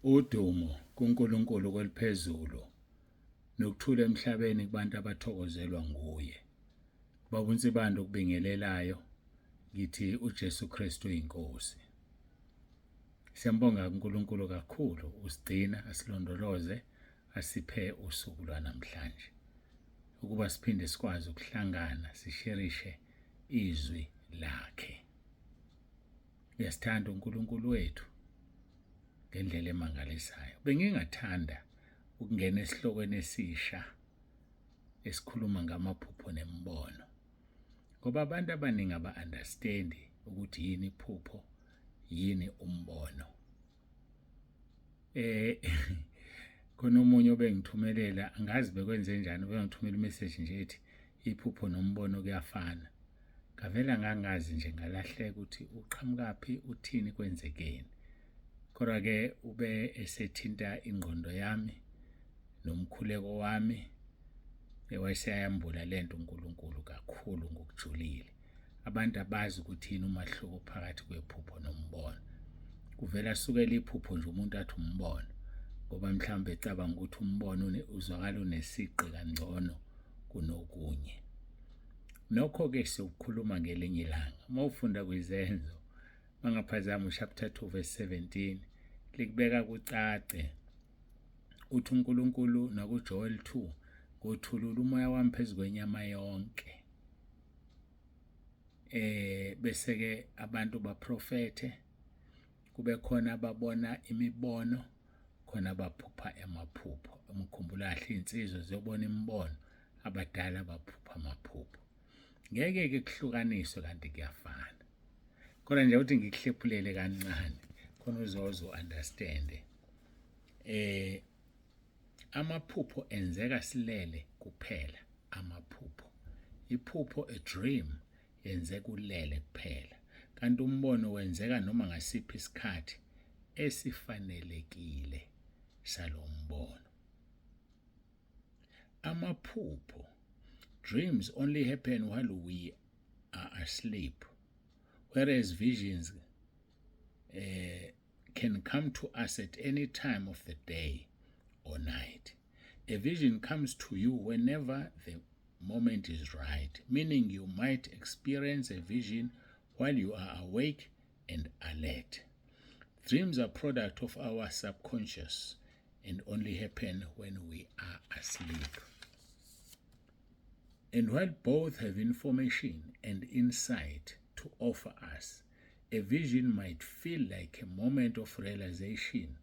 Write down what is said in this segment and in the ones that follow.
Udumo kuNkulunkulu kweliphezulu nokuthula emhlabeni kubantu abathokozelwa nguye. Baba uNsibando kubingelelayo ngithi uJesu KRISTU uyinkosi. Siyambonga uNkulunkulu kakhulu usigcina asilondoloze asiphe usuku lwanamhlanje ukuba siphinde sikwazi ukuhlangana sisherishe izwi lakhe. Uyasithanda uNkulunkulu wethu ngendlela emangalisayo. Bengingathanda ukungena esihlokweni esisha esikhuluma ngamaphupho nemibono, ngoba abantu abaningi aba-understandi ukuthi yini iphupho, yini umbono. Khona omunye obengithumelela, angazi bekwenze njani, ubengithumela imessage nje ethi iphupho nombono kuyafana. Ngavela ngangazi nje ngalahleka ukuthi uqhamukaphi, uthini, kwenzekeni. Kodwa-ke ube esethinta ingqondo yami nomkhuleko wami, wayeseyambula lento uNkulunkulu kakhulu ngokujulile. Abantu abazi ukuthi yini umahluko phakathi kwephupho nombono. Kuvela sukela iphupho nje umuntu athi umbono, ngoba mhlawumbe ecabanga ukuthi umbono uzwakala unesiqi kangcono kunokunye. Nokho-ke siyokukhuluma ngelinye ilanga. Uma ufunda kwizenzo, mangaphazama chapter 2 verse 17, likubeka kucace uthi uNkulunkulu nakuJoel 2, ngothulula umoya wami phezu kwenyama yonke. Bese-ke abantu baprofethe, kube khona ababona imibono, khona abaphupha amaphupho. Umkhumbula kahle iy'nsizwa ziyobona imibono, abadala baphupha amaphupho. Ngeke-ke kuhlukaniswe kanti kuyafana. Kodwa nje ukuthi ngikuhlephulele kancane khona uzo-understande. Amaphupho enzeka silele kuphela amaphupho. Iphupho, a dream, yenzeka ulele kuphela. Kanti umbono wenzeka noma ngasiphi isikhathi esifanelekile salombono. Amaphupho, dreams, only happen while we are asleep, whereas visions can come to us at any time of the day or night. A vision comes to you whenever the moment is right, meaning you might experience a vision while you are awake and alert. Dreams are product of our subconscious and only happen when we are asleep. And while both have information and insight to offer us, a vision might feel like a moment of realization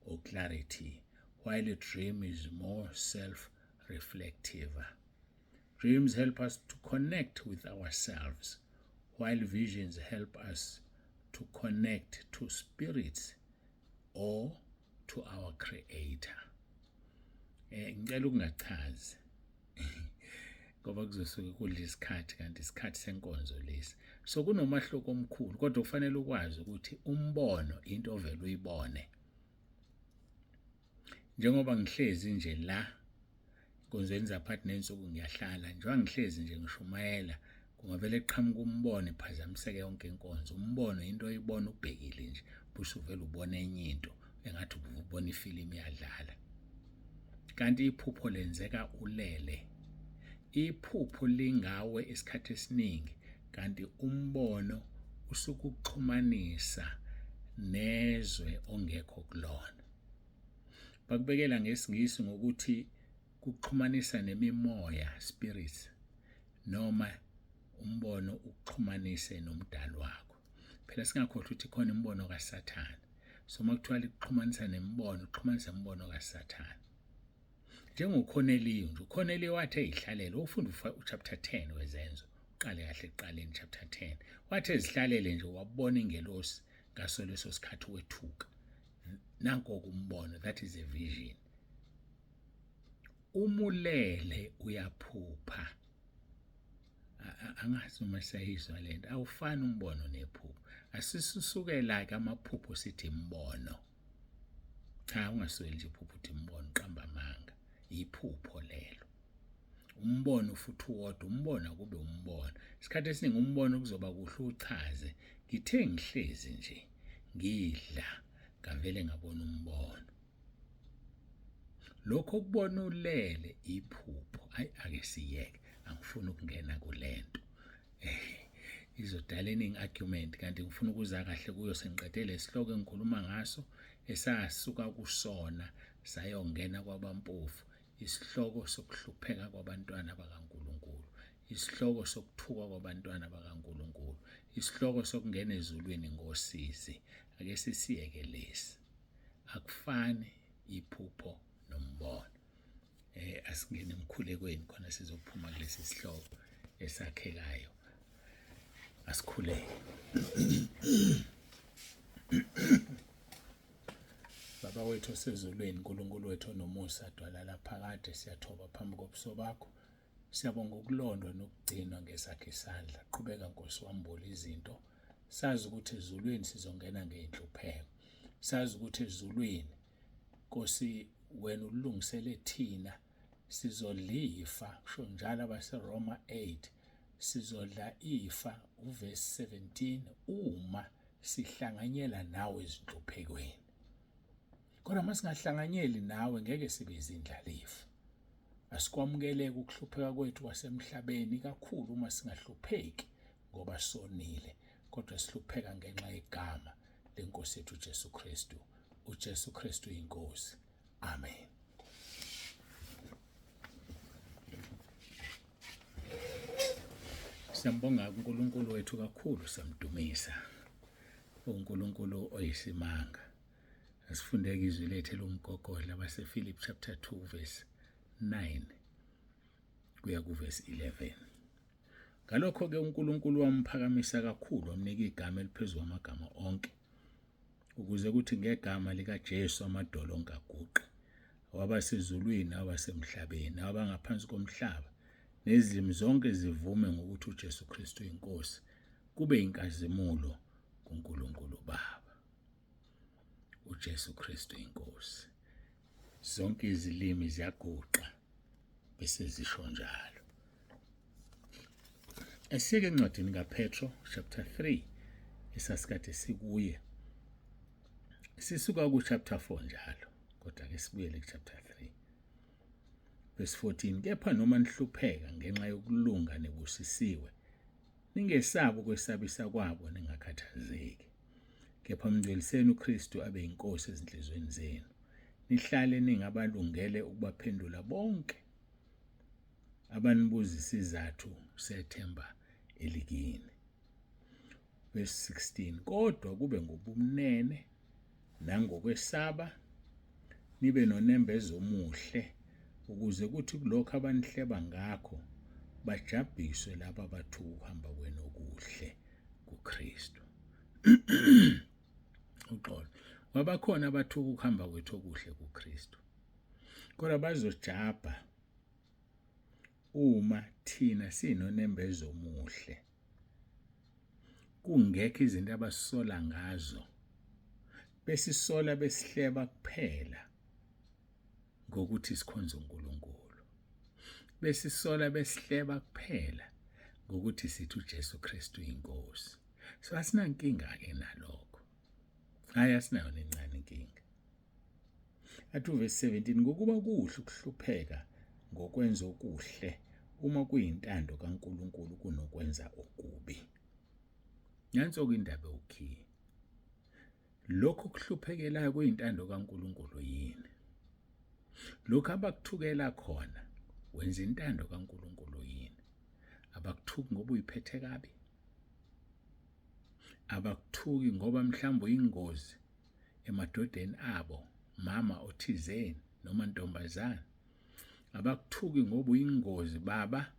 or clarity, while a dream is more self-reflective. Dreams help us to connect with ourselves, while visions help us to connect to spirits or to our Creator. Ngicela ukungachazi ngoba kuzosuke kudla isikhathi, kanti isikhathi senkonzo lesi. So kunomahluko omkhulu, kodwa kufanele ukwazi ukuthi umbono into ovela uyibone. Njengoba ngihlezi nje la enkonzweni zaphakathi nensuku ngiyahlala, njengoba ngihlezi nje ngishumayela, kungavele kuqhamuka umbono iphazamiseke yonke inkonzo. Umbono into oyibona ubhekile nje, busho uvela ubona enye into engathi ubona ifilimu yadlala. Kanti iphupho lenzeka ulele. Iphupho lingawe isikhathi esiningi, kanti umbono usuke ukuxhumanisa nezwe ongekho kulona. Bakubekela ngesingisi ngokuthi kuxhumanisa nemimoya, spirits, noma umbono ukuxhumanise nomdali wakho. Phela singakhohlwa ukuthi khona imbono kaSathane. So makuthiwa likuxhumanisa nemibono, uxhumanisa imbono kaSathane. NjengoKhoneliyo nje, uKhoneliyo wathi eyihlalele, ufunda uchapter 10 wezenzo, uqale kahle ekuqaleni chapter 10. Wathi ezihlalele nje wabona ingelosi ngaso leso sikhathi wethuka. Nanko kumbono, that is a vision. Umulele uyaphupha. Angazi uma sayizwa lento, awufani umbono nephupho. Asisukela ke amaphupho sithi imbono. Cha, ungasweli nje iphupho uthi imbono, qamba amanga. Iphupho lelo. Umbono futhi uwodwa, umbono kube umbono. Isikhathi esiningi umbono kuzoba kuhle uchaze. Ngithe ngihlezi nje ngidla, ngavele ngabona umbono. Lokho kubona ulele iphupho. Ake siyeke, angifuni ukungena kulento. Izodala eningi argument kanti ngifuna ukuza kahle kuyo sengiqedele isihloko engikhuluma ngaso esasuka kusona sayongena kwabampofu. Isihloko sokuhlupheka kwabantwana bakaNkulunkulu, isihloko sokuthuka kwabantwana bakaNkulunkulu, isihloko sokungena ezulwini ngosizi. Ake sisiyeke lesi, akufani iphupho nombono. Asingene emkhulekweni khona sizophuma kulesi sihloko esakhekayo. Asikhuleke. Baba wethu osezulwini, uNkulunkulu wethu onomusa, dwala lapha kade, siyathoba phambi kobuso bakho. Siyabonga ukulondwa nokugcinwa ngesakhe isandla. Qhubeka Nkosi wambula izinto. Sazi ukuthi ezulwini sizongena ngeinhlupheko. Sazi ukuthi ezulwini Nkosi wena ulungisele thina sizodlifa, kusho njalo abaseRoma 8, sizodla ifa uverse 17 uma sihlanganyela nawe ezinhluphekweni. Kodwa masingahlanganyeli nawe ngeke sibe izindlalifa. Asikwamukeleke ukuhlupheka kwethu kwasemhlabeni kakhulu uma singahlupheki ngoba sonile, kodwa sihlupheka ngenxa yegama leNkosi yethu uJesu Kristu. uJesu Kristu inkosi. Amen. Siyambonga uNkulunkulu wethu kakhulu, samdumisa. uNkulunkulu oyisimanga. Asifundeke izwi lethu lomgogodla basePhilippians chapter 2 verse 9 kuya kuverse 11. Ngalokho-ke uNkulunkulu wamphakamisa kakhulu, wamnika igama eliphezulu kwamagama onke, ukuze kuthi ngegama likaJesu amadolo onke aguqe, awabasezulwini, awabasemhlabeni, awabangaphansi komhlaba, nezilimi zonke zivume ngokuthi uJesu Kristu inkosi, kube inkazimulo kuNkulunkulu Baba. uJesu Kristu inkosi. Zonke izilimi ziyaguqa bese zisho njalo. Asiyeke encwadini kaPetro chapter 3 esasikade sikuye. Sisuka ku chapter 4 njalo, kodwa ke sibuyele ku chapter 3 verse 14. Kepha noma nihlupheka ngenxa yokulunga nebusisiwe, ningesabi ukwesabisa kwabo, ningakhathazeki. Kepha mngcweliseni uKristu abe yinkosi ezinhlizweni zenu. Nihlale ningabalungele ukubaphendula bonke abanibuza isizathu sethemba elikini. Verse 16. Kodwa kube ngobumnene nangokwesaba, nibe nonembezo omuhle, ukuze kuthi kulokho abanihleba ngakho bajabhiswe laba abathuka ukuhamba kwenu okuhle kuKristu. Uxolo. Wabakhona abathuka ukuhamba kwethu okuhle kuKristu, kodwa bazojabha uma thina sinonembezo omuhle, kungekho izinto abasola ngazo, besisola besihleba kuphela ngokuthi sikhonza uNkulunkulu, besisola besihleba kuphela ngokuthi sithi uJesu Kristu inkosi. So asinankinga-ke nalokho. Hayi, asinayo nencane inkinga. Athi verse 17. Ngokuba kuhle ukuhlupheka ngokwenza okuhle uma kuyintando kaNkulunkulu kunokwenza okubi. Nanso-ke indaba ewukhiye. Lokho kuhluphekelayo kuyintando kaNkulunkulu yini? Lokho abakuthukela khona wenza intando kaNkulunkulu yini? Abakuthuki ngoba uyiphethe kabi? Abakuthuki ngoba mhlawumbe uyingozi emadodeni abo, mama othizeni noma ntombazana? Abakuthuki ngoba uyingozi baba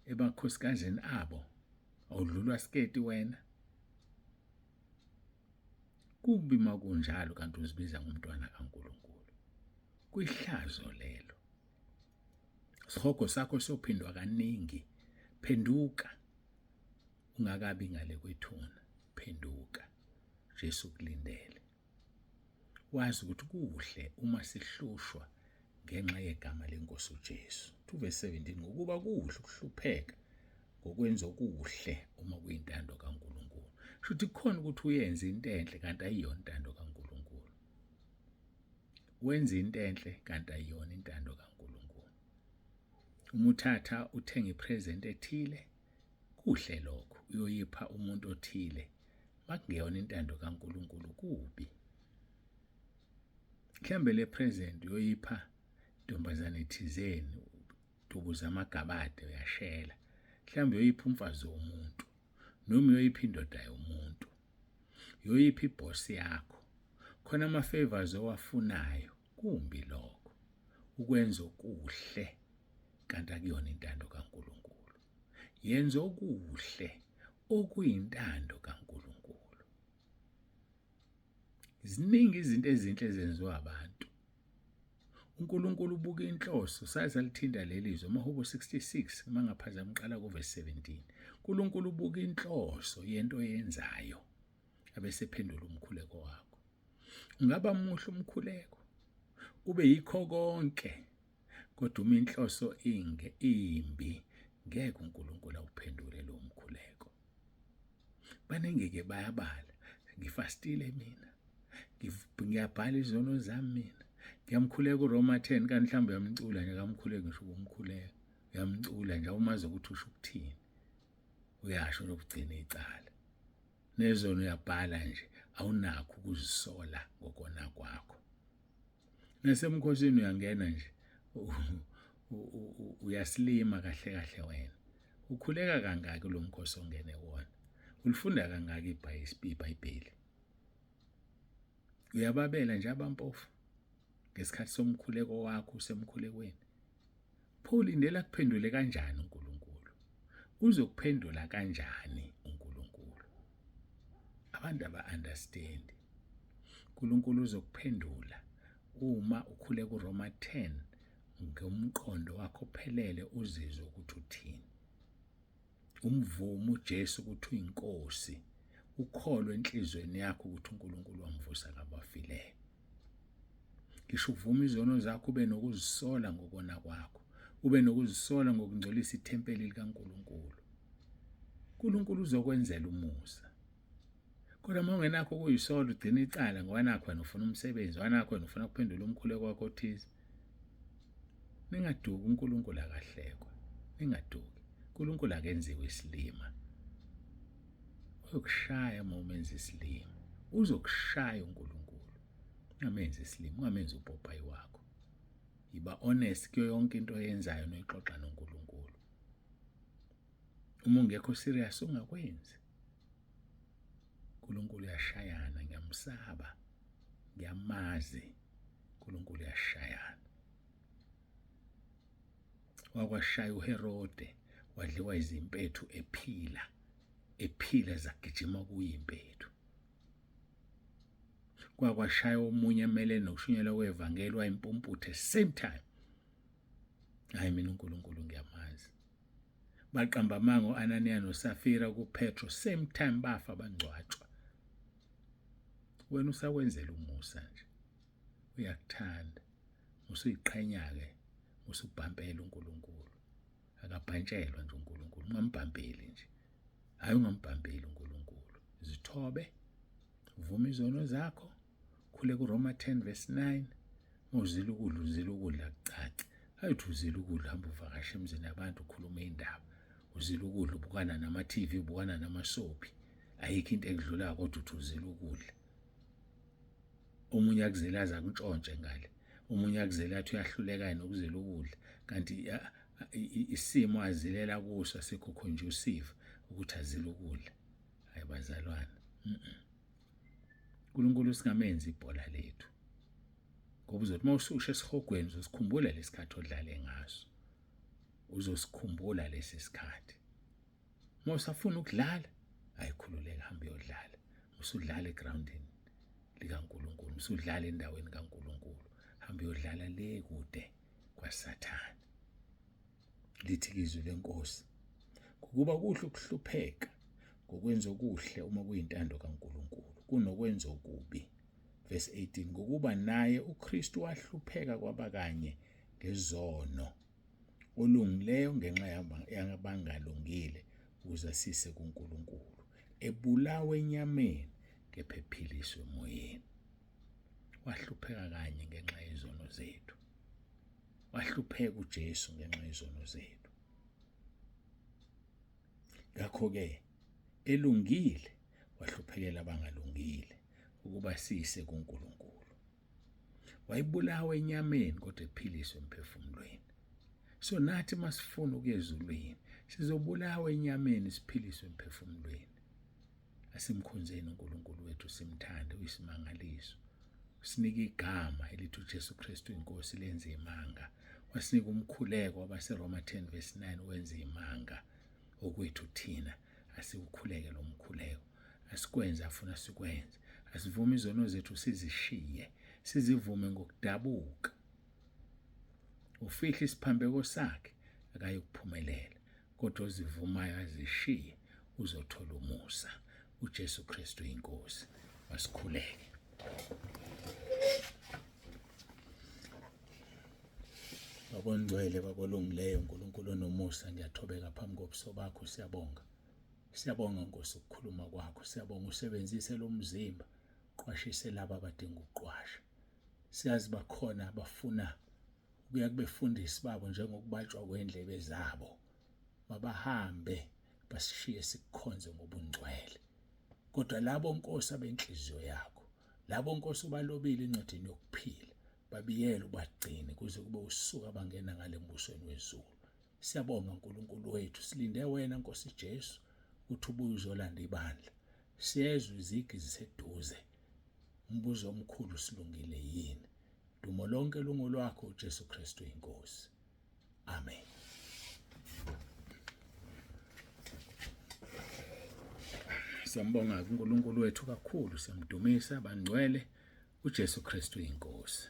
ebakhosikazini abo, awudlulwa sketi wena? Kubi makunjalo kanti uzibiza ngumntwana kaNkulunkulu. Kuyihlazo lelo. Isihogo sakho sophindwa kaningi. Phenduka, ungakabi ngale kwethuna. Phenduka, Jesu kulindele. Wazi ukuthi kuhle uma sihlushwa ngenxa yegama leNkosi uJesu. 2 verse 17. Ngokuba kuhle ukuhlupheka ngokwenza okuhle uma kuyintando kaNkulunkulu. Shuthi kukhona ukuthi uyenze into enhle kanti ayiyona intando kaNkulunkulu. wenza into enhle kanti ayiyona intando kaNkulunkulu. Uma uthatha uthenga ipresent ethile, kuhle lokho, uyoyipha umuntu othile, makungeyona intando kaNkulunkulu kubi. Mhlambe le present uyoyipha intombazane ethizeni, udubuza amagabade uyashela. Mhlambe uyoyipha umfazi womuntu, noma uyoyipha indoda yomuntu, uyoyipha ibosi yakho. Khona ama-favors owafunayo, kumbi lokho. Ukwenza okuhle kanti akuyona intando kaNkulunkulu. Yenza okuhle okuyintando kaNkulunkulu. Ziningi izinto ezinhle ezenziwa abantu. uNkulunkulu ubuka inhloso, saze alithinda lelizwe Mahubo 66 mangaphazama uqala kuverse 17. uNkulunkulu ubuka inhloso yento oyenzayo abesephendula umkhuleko wakho. Ungaba muhle umkhuleko, ube yikho konke, kodwa uma inhloso imbi, ngeke uNkulunkulu awuphendule lo mkhuleko. Baningi-ke bayabala, ngifastile mina, ngiyabhala izono zami mina, ngiyamkhuleka uRoma 10 kanti mhlawumbe uyamcula nje akamkhuleki ngisho ukumkhuleka, uyamcula nje awumazi ukuthi usho ukuthini, uyasho nokugcina icala. Nezono uyabhala nje awunakho ukuzisola ngokona kwakho. Nasemkhosini uyangena nje uyasilima kahle kahle wena. Ukhuleka kangaki lo mkhosi ongene wona? Ulifunda kangaki iBhayibheli? Uyababela nje abampofu ngesikhathi somkhuleko wakho usemkhulekweni. Pho ulindela kuphendule kanjani uNkulunkulu? Uzokuphendula kanjani uNkulunkulu? Abantu aba-understand. uNkulunkulu uzokuphendula uma ukhuleka uRoma 10 ngomqondo wakho ophelele, uzizwe ukuthi uthini. Umvumo uJesu ukuthi uyinkosi, ukholwe enhlizweni yakho ukuthi uNkulunkulu wamvusa kwabafileyo. Ngisho uvuma izono zakho, ube nokuzisola ngokona kwakho, ube nokuzisola ngokungcolisa ithempeli likaNkulunkulu. uNkulunkulu uzokwenzela umusa. Kodwa uma ungenakho ukuyisola, ugcina icala ngoba nakho wena ufuna umsebenzi, wanakho wena ufuna kuphendula umkhuleko wakho othize. Ningaduki, uNkulunkulu akahlekwa. Ningaduki. uNkulunkulu akenziwe isilima. Uyokushaya uma umenza isilima. Uzokushaya uNkulunkulu. Ungamenzi isilima, ungamenzi upopayi wakho. Yiba honest kuyo yonke into oyenzayo noyixoxa noNkulunkulu. Uma ungekho serious ungakwenzi. uNkulunkulu uyashayana, ngiyamsaba, ngiyamazi. uNkulunkulu uyashayana. Wakwashaya uHerode, wadliwa izimpethu ephila zagijima kuyimpethu. Kwakwashaya omunye emelene nokushunyelwa kwevangeli wayimpumputhe same time. Hayi, mina uNkulunkulu ngiyamazi. Baqamba amanga uAnaniya noSafira kuPetro same time, bafa bangcwatshwa. Wena usakwenzela umusa nje, uyakuthanda, usuyiqhenya-ke, usubhampela uNkulunkulu. Akabhantshelwa nje uNkulunkulu, ungambhampeli nje. Hayi, ungambhampeli uNkulunkulu. Zithobe, uvuma izono zakho, khuleka uRoma 10 verse 9. Uzila ukudla kucace. Hayi uthi uzila ukudla hamba uvakashe emzini yabantu ukhuluma indaba. Uzila ukudla ubukana nama-TV, ubukana nama-soapie. Ayikho into ekudlula kodwa uthi uzila ukudla. Omunye akuzela aza kuntshontshe ngale. Omunye akuzela athi uyahluleka nokuzela ukudla. Kanti isimo azilela kuso asikho conducive ukuthi azile ukudla. Hayi bazalwane. uNkulunkulu singamenzi ibhola lethu. Ngoba uzothi uma ususha esihogweni uzosikhumbula lesikhathi odlale ngaso. Uzosikhumbula lesi sikhathi. Uma usafuna ukudlala, ayikhululeka, hamba uyodlala. Usudlala egroundini likaNkulunkulu, usudlala endaweni kaNkulunkulu. Hamba uyodlala le kude kwaSathane. Lithi izwi lenkosi, kuba kuhle ukuhlupheka ngokwenza okuhle uma kuyintando kaNkulunkulu kunokwenza okubi. Verse 18, ngokuba naye uKristu wahlupheka kwabakanye ngezono, olungileyo ngenxa yabangalungile, ukuze sise kuNkulunkulu, ebulawe enyameni kepha ephiliswe emoyeni. wahlupheka kanye ngenxa yezono zethu. Wahlupheka uJesu ngenxa yezono zethu. Ngakho-ke elungile wahluphekela abangalungile ukuba siyise kuNkulunkulu. Wayibulawa enyameni kodwa ephiliswe emphefumulweni. So nathi masifuna ukuya ezulwini sizobulawa enyameni siphiliswe emphefumulweni. Asimkhonzeni uNkulunkulu wethu, simthande, uyisimangaliso. Usinika igama elithi uJesu Kristu Inkosi lenze imanga. Wasinika umkhuleko wabaseRoma 10:9 wenze imanga okwethu thina. Asiwukhuleke lo mkhuleko. Asikwenze afuna sikwenze. Asivume izono zethu sizishiye, sizivume ngokudabuka. Ufihla isiphambeko sakhe akayikuphumelela, kodwa ozivumayo azishiye uzothola umusa. uJesu Kristu Inkosi. Masikhuleke. Babongcwele, babolungileyo, uNkulunkulu onomusa, ngiyathobeka phambi kobuso bakho. Siyabonga Nkosi ukukhuluma kwakho. Siyabonga usebenzise lo mzimba uqwashise laba abadinga ukuqwasha. Siyazi bakhona abafuna ukuya kubefundisi babo njengokubatshwa kwendlebe zabo. Mabahambe basishiye sikukhonze ngobungcwele. Kodwa labo Nkosi abenhliziyo yakho, labo Nkosi ubalobile encwadini yokuphila, babiyele ubagcine kuze kube usuku abangena ngale embusweni wezulu. Siyabonga uNkulunkulu wethu, silinde wena Nkosi Jesu uthi ubuye uzolanda ibandla. Siyezwe izigi ziseduze. Umbuzo omkhulu silungile yini? Dumo lonke lungolwakho uJesu Kristu Inkosi. Amen. Siyambonga uNkulunkulu wethu kakhulu, siyamdumisa, bangcwele, uJesu Kristu Inkosi.